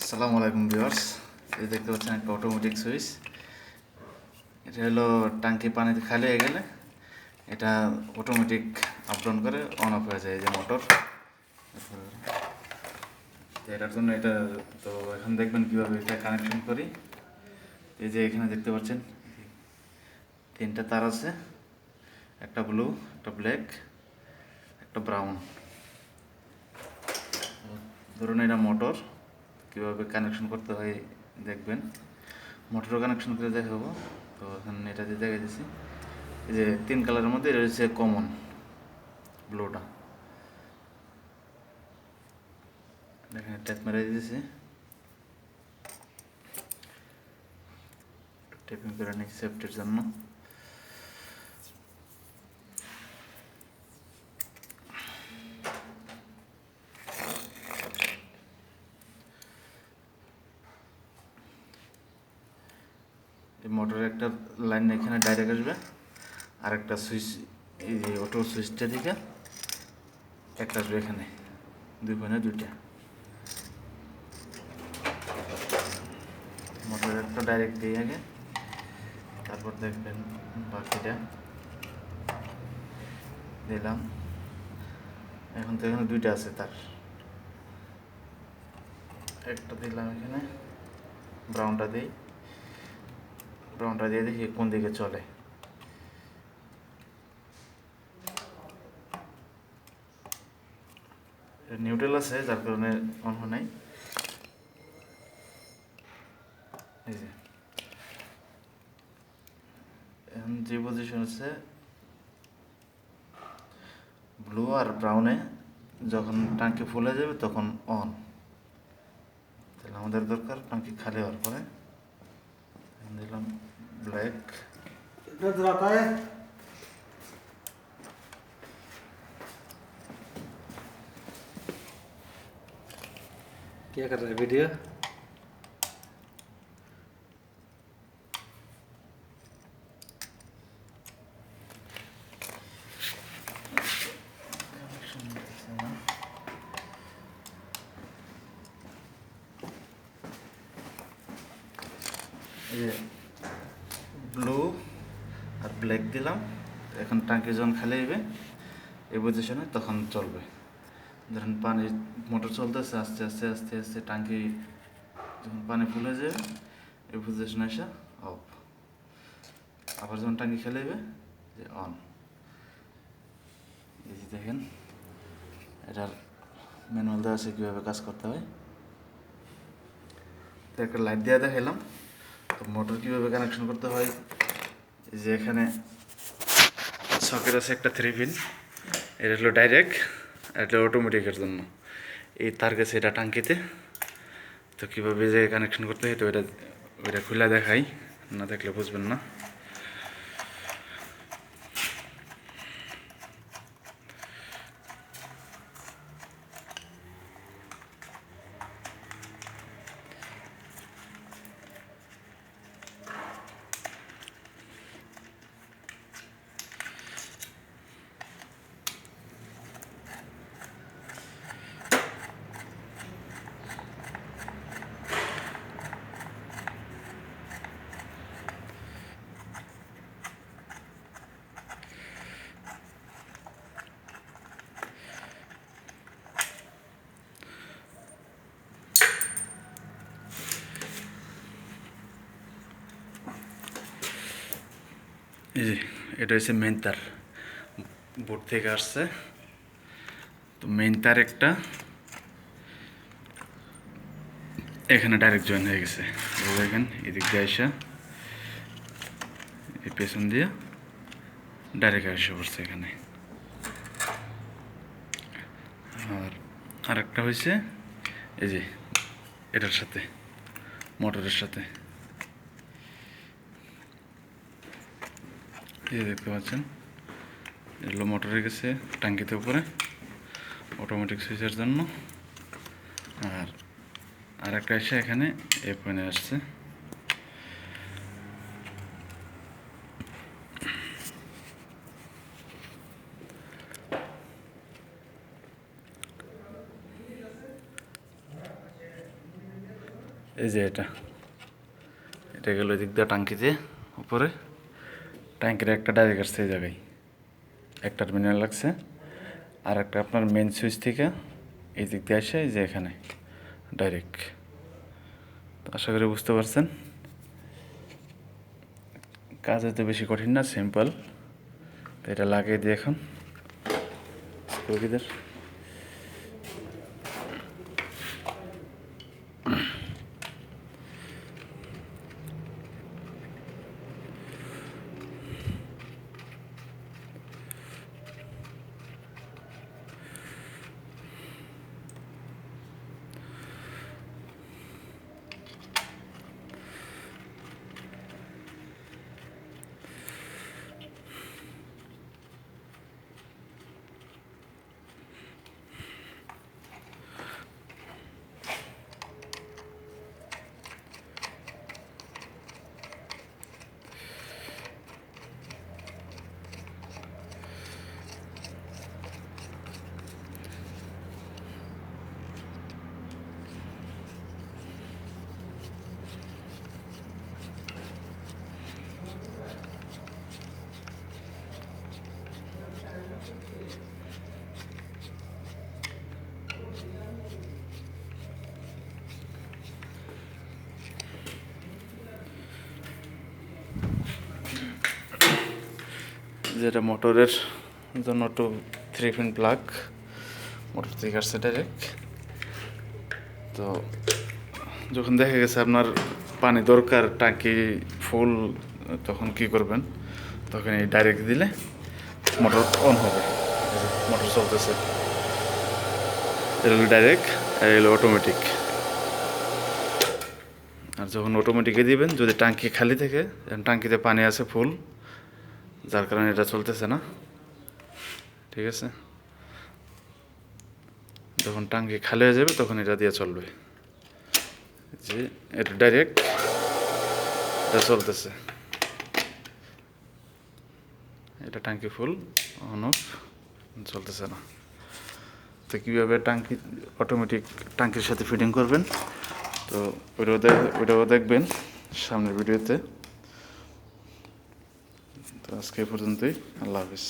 আসসালামু আলাইকুম ভিউয়ার্স, এই দেখতে পাচ্ছেন একটা অটোমেটিক সুইচ। এটা হলো ট্যাঙ্কি পানিতে খালি হয়ে গেলে এটা অটোমেটিক আপ ডাউন করে অন অফ হয়ে যায়, এই যে মোটর। এটার জন্য এটা তো এখন দেখবেন কীভাবে এটা কানেকশন করি। এই যে এখানে দেখতে পাচ্ছেন তিনটা তার আছে, একটা ব্লু, একটা ব্ল্যাক, একটা ব্রাউন। ধরুন এটা মোটর, কীভাবে কানেকশন করতে হয় দেখবেন। মোটরও কানেকশন করে দেখাবো। তো এখন এটা দিয়ে দেখা দিচ্ছি, এই যে তিন কালারের মধ্যে এটা হচ্ছে কমন ব্লুটা। এখানে ট্যাপ মেরে দিয়েছি, টেপিং করে নিই সেফটির জন্য। এই মোটরের একটা লাইন এখানে ডাইরেক্ট আসবে, আর একটা সুইচ এই যে অটো সুইচটা দিকে একটা আসবে এখানে, দুই পয়েন্টে দুইটা। মোটরের একটা ডাইরেক্ট দিয়ে আগে, তারপর দেখবেন বাকিটা দিলাম। এখন তো এখানে দুইটা আছে তার, একটা দিলাম এখানে, ব্রাউনটা দিই, ব্রাউনটা দিয়ে দেখি কোন দিকে চলে। নিউট্রাল আছে যার কারণে অন হয় নাই। এই যে এখন যে পজিশন আছে ব্লু আর ব্রাউনে, যখন ট্যাঙ্কি ফুল হয়ে যাবে তখন অন। তাহলে আমাদের দরকার ট্যাঙ্কি খালি হওয়ার পরে দিলাম ব্ল্যাক। क्या कर रहा है वीडियो? এই যে ব্লু আর ব্ল্যাক দিলাম, এখন ট্যাঙ্কি যখন খালি হবে এই পজিশনে তখন চলবে। ধরেন পানি মোটর চলতেছে, আস্তে আস্তে আস্তে আস্তে ট্যাঙ্কি যখন পানি ফুল হয়ে যাবে এই পজিশনে এসে অফ। আবার যখন ট্যাঙ্কি খালি হবে যে অন। এই যে দেখেন এটার ম্যানুয়াল দেওয়া আছে কীভাবে কাজ করতে হয়। তো একটা লাইট দিয়ে দেখালাম। তো মোটর কীভাবে কানেকশন করতে হয়, এই যে এখানে সকেট আছে একটা 3 পিন, এটা হলো ডাইরেক্ট, এটা অটোমেটিকের জন্য। এই তার কাছে এটা টাঙ্কিতে। তো কীভাবে যে কানেকশন করতে হয় তো ওইটা খুলে দেখাই, না দেখলে বুঝবেন না। এই যে এটা হচ্ছে মেইন তার, বোর্ড থেকে আসছে। তো মেইন তার একটা এখানে ডাইরেক্ট জয়েন হয়ে গেছে, দেখেন এদিক দিয়ে আসা এই পেছন দিয়ে ডাইরেক্ট এসে পড়ছে এখানে। আর আরেকটা হয়েছে এই যে এটার সাথে, মোটরের সাথে, এই দেখতে পাচ্ছেন এগুলো মোটরে গেছে ট্যাঙ্কিতে উপরে অটোমেটিক সুইচের জন্য। আর আরেকটা এসে এখানে এই পয়েন্টে আসছে। এই যে এটা গেল এদিক দিয়ে টাঙ্কিতে উপরে, ট্যাঙ্কের একটা ডাইরেক্ট আসছে এই জায়গায়, একটা টার্মিনাল লাগছে, আর একটা আপনার মেন সুইচ থেকে এই দিক দিয়ে আসে এই যে এখানে ডাইরেক্ট। তো আশা করি বুঝতে পারছেন, কাজ হতে বেশি কঠিন না, সিম্পল। তো এটা লাগিয়ে দিই এখন স্ক্রুবিদের। যেটা মোটরের জন্য 3 পিন প্লাগ, মোটর থেকে আসছে ডাইরেক্ট। তো যখন দেখা গেছে আপনার পানি দরকার, টাঙ্কি ফুল, তখন কি করবেন, তখন এই ডাইরেক্ট দিলে মোটর অন হবে, মোটর চলতেছে। এটা হলো ডাইরেক্ট, আর এলো অটোমেটিক। আর যখন অটোমেটিকে দিবেন, যদি টাঙ্কি খালি থাকে, টাঙ্কিতে পানি আছে ফুল, যার কারণে এটা চলতেছে না, ঠিক আছে। যখন টাঙ্কি খালি হয়ে যাবে তখন এটা দিয়ে চলবে, যে এটা ডাইরেক্ট এটা চলতেছে, এটা টাঙ্কি ফুল, অন অফ, চলতেছে না। তো কীভাবে টাঙ্কি অটোমেটিক টাঙ্কির সাথে ফিটিং করবেন, তো ওইটাও দেখবেন সামনের ভিডিওতে। তো আজকে এই পর্যন্তই, আল্লাহ হাফিজ।